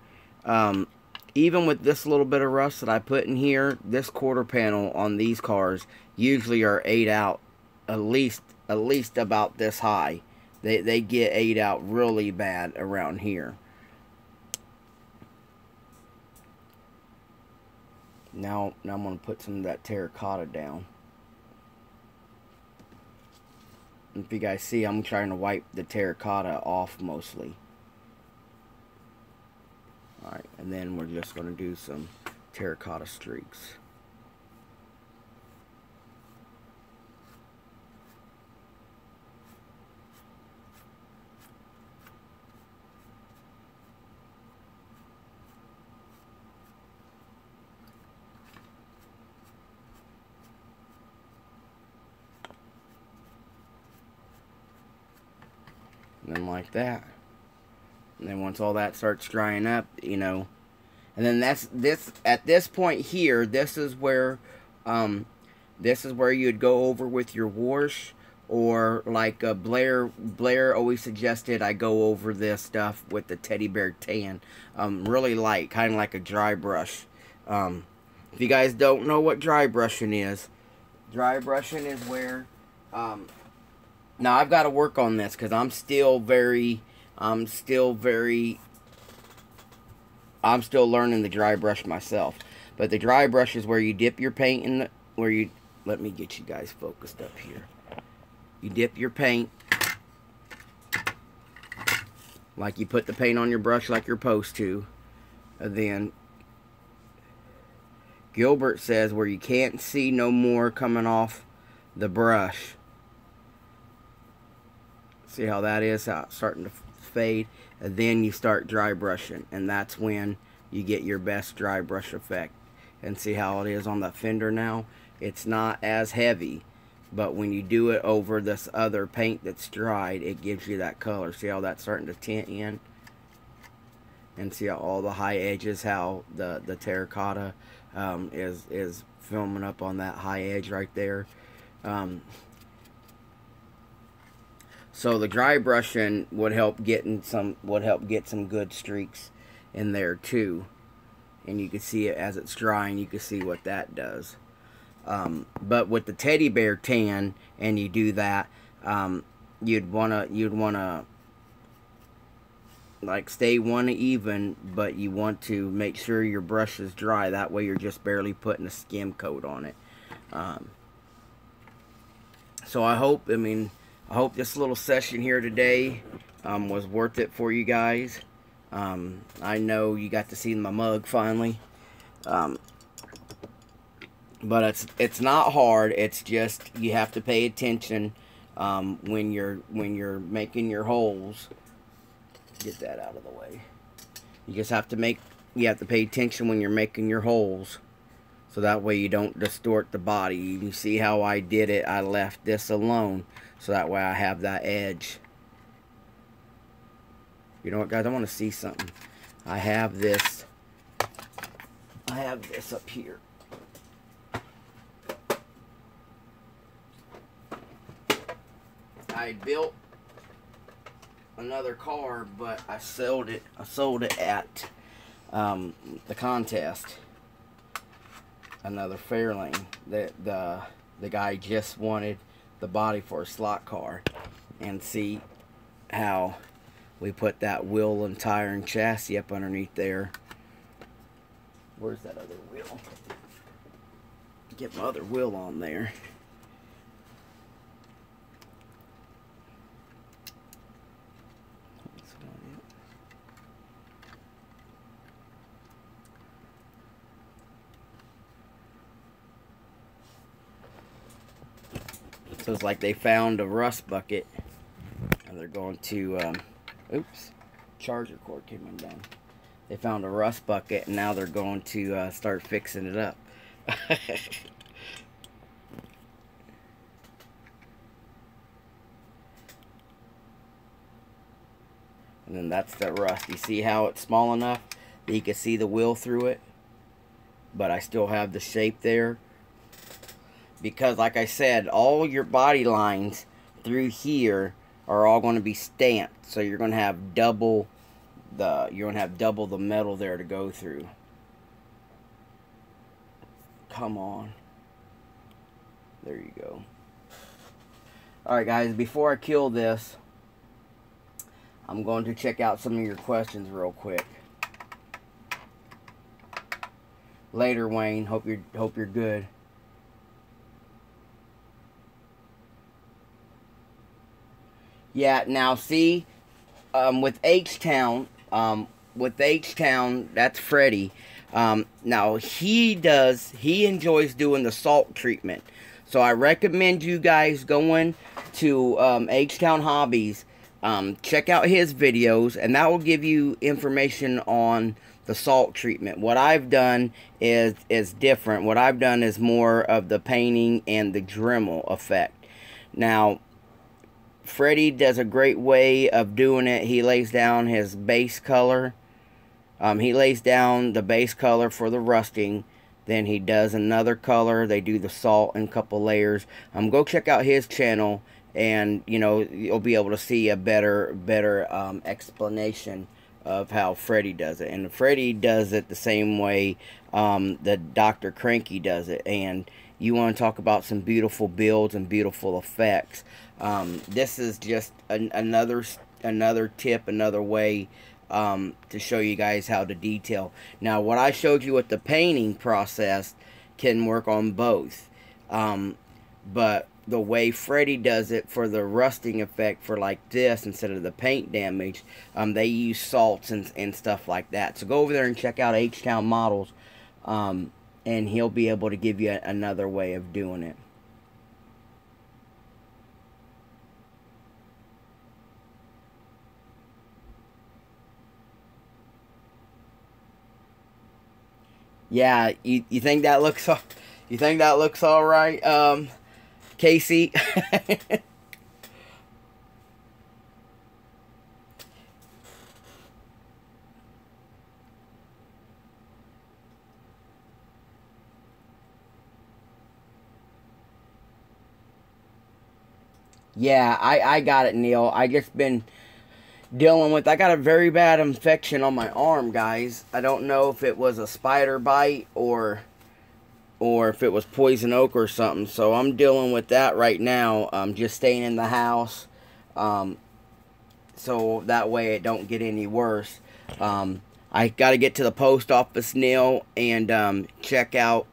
even with this little bit of rust that I put in here, this quarter panel on these cars usually are 8 out, at least about this high. They get 8 out really bad around here. Now I'm going to put some of that terracotta down. If you guys see, I'm trying to wipe the terracotta off mostly. Alright, and then we're just going to do some terracotta streaks. And then like that. And then once all that starts drying up, you know, and then at this point here, this is where you'd go over with your wash, or like Blair always suggested I go over this stuff with the Teddy Bear Tan, really light, kind of like a dry brush. If you guys don't know what dry brushing is where now I've got to work on this because I'm still learning the dry brush myself. But the dry brush is where you dip your paint in the, let me get you guys focused up here. You dip your paint, like you put the paint on your brush like you're supposed to. And then Gilbert says where you can't see no more coming off the brush. See how that is, how it's starting to fade. And then you start dry brushing, and that's when you get your best dry brush effect. And see how it is on the fender now? It's not as heavy, but when you do it over this other paint that's dried, it gives you that color. See how that's starting to tint in? And see how all the high edges, how the terracotta is filming up on that high edge right there. So the dry brushing would help get some good streaks in there too. And you can see it as it's drying. You can see what that does. But with the teddy bear tan, and you do that, you'd wanna like stay one even, but you want to make sure your brush is dry. That way you're just barely putting a skim coat on it. So I hope this little session here today was worth it for you guys. I know you got to see my mug finally. But it's not hard. It's just you have to pay attention when you're making your holes. Get that out of the way. You have to pay attention when you're making your holes, so that way you don't distort the body. You can see how I did it. I left this alone, so that way I have that edge. You know what, guys? I want to see something. I have this up here. I built another car, but I sold it at the contest. Another Fairlane. The guy just wanted the body for a slot car, and see how we put that wheel and tire and chassis up underneath there. Where's that other wheel? Get my other wheel on there. So it's like they found a rust bucket, and they're going to, oops, charger cord came undone. They found a rust bucket, and now they're going to start fixing it up. And then that's the rust. You see how it's small enough that you can see the wheel through it, but I still have the shape there. Because like I said, all your body lines through here are all going to be stamped, so you're going to have double the metal there to go through. Come on. There you go. Alright guys, before I kill this, I'm going to check out some of your questions real quick. Later, Wayne. Hope you're good. Yeah, now see, with H-Town, that's Freddie. Now he enjoys doing the salt treatment. So I recommend you guys going to H-Town Hobbies. Check out his videos, and that will give you information on the salt treatment. What I've done is different. What I've done is more of the painting and the Dremel effect. Now, Freddie does a great way of doing it. He lays down his base color. He lays down the base color for the rusting. Then he does another color. They do the salt in a couple layers. Go check out his channel, and you'll be able to see a better explanation of how Freddie does it. And Freddie does it the same way that Dr. Cranky does it. And you want to talk about some beautiful builds and beautiful effects. This is just another tip, another way to show you guys how to detail. Now, what I showed you with the painting process can work on both. But the way Freddie does it for the rusting effect for like this, instead of the paint damage, they use salts and stuff like that. So go over there and check out H-Town Models, and he'll be able to give you another way of doing it. Yeah, you think that looks all right, Casey? Yeah, I got it, Neil. I just been dealing with, I got a very bad infection on my arm, guys. I don't know if it was a spider bite or if it was poison oak or something. So I'm dealing with that right now. Just staying in the house, so that way it don't get any worse. I got to get to the post office, Neil, and check out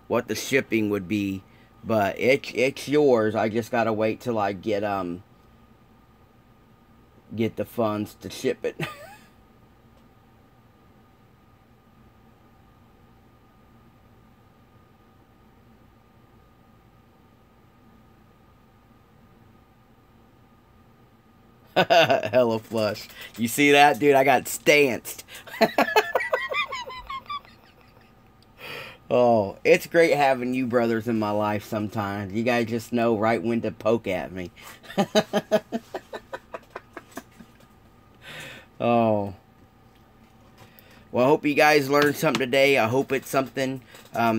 what the shipping would be. But it's yours. I just got to wait till I get the funds to ship it. Hella flush. You see that, dude? I got stanced. Oh, it's great having you brothers in my life sometimes. You guys just know right when to poke at me. Oh. Well, I hope you guys learned something today. I hope it's something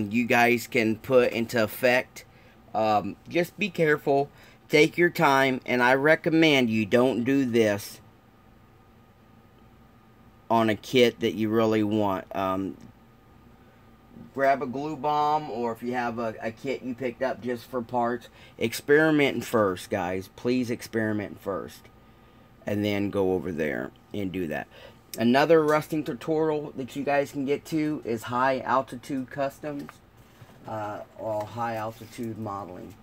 you guys can put into effect. Just be careful. Take your time. And I recommend you don't do this on a kit that you really want. Grab a glue bomb, or if you have a kit you picked up just for parts, experiment first, guys. Please experiment first. And then go over there and do that. Another rusting tutorial that you guys can get to is high altitude customs, or high altitude modeling.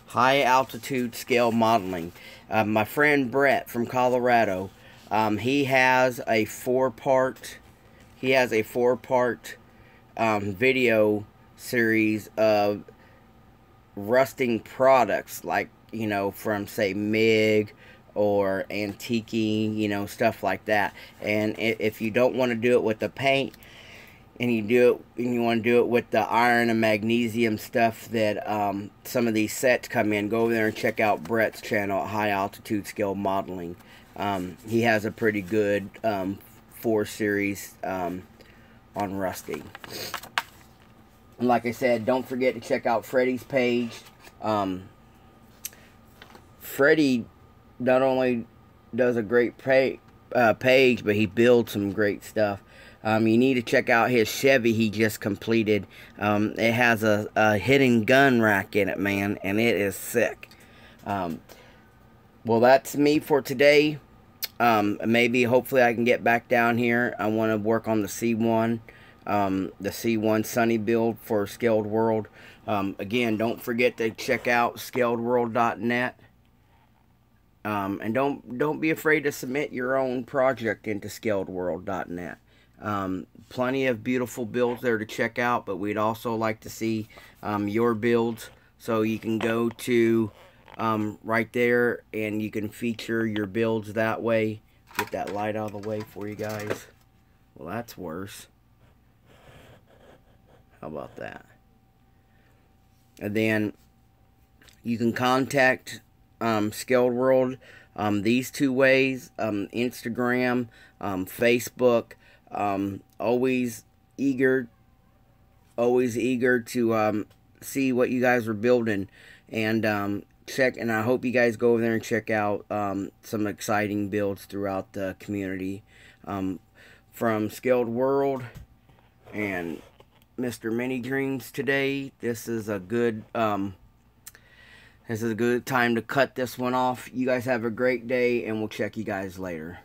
High altitude scale modeling. My friend Brett from Colorado, he has a four-part video series of rusting products, like, you know, from say MIG or antiquing, you know, stuff like that. And if you don't want to do it with the paint, and you want to do it with the iron and magnesium stuff that some of these sets come in, go over there and check out Brett's channel, High Altitude Scale Modeling. He has a pretty good 4 series on rusting. And like I said, don't forget to check out Freddie's page. Freddie not only does a great page, but he builds some great stuff. You need to check out his Chevy he just completed. It has a hidden gun rack in it, man, and it is sick. Well, that's me for today. Maybe, hopefully, I can get back down here. I want to work on the C1. The C1 Sunny build for Scaled World. Again, don't forget to check out scaledworld.net. And don't be afraid to submit your own project into scaledworld.net. Plenty of beautiful builds there to check out, but we'd also like to see your builds. So you can go to right there and you can feature your builds that way. Get that light out of the way for you guys. Well, that's worse. How about that? And then you can contact Scaled World these 2 ways: Instagram, Facebook. Always eager to see what you guys are building, and check. And I hope you guys go over there and check out some exciting builds throughout the community, from Scaled World and Mr. Mini Dreams today. This is a good time to cut this one off. You guys have a great day, and we'll check you guys later.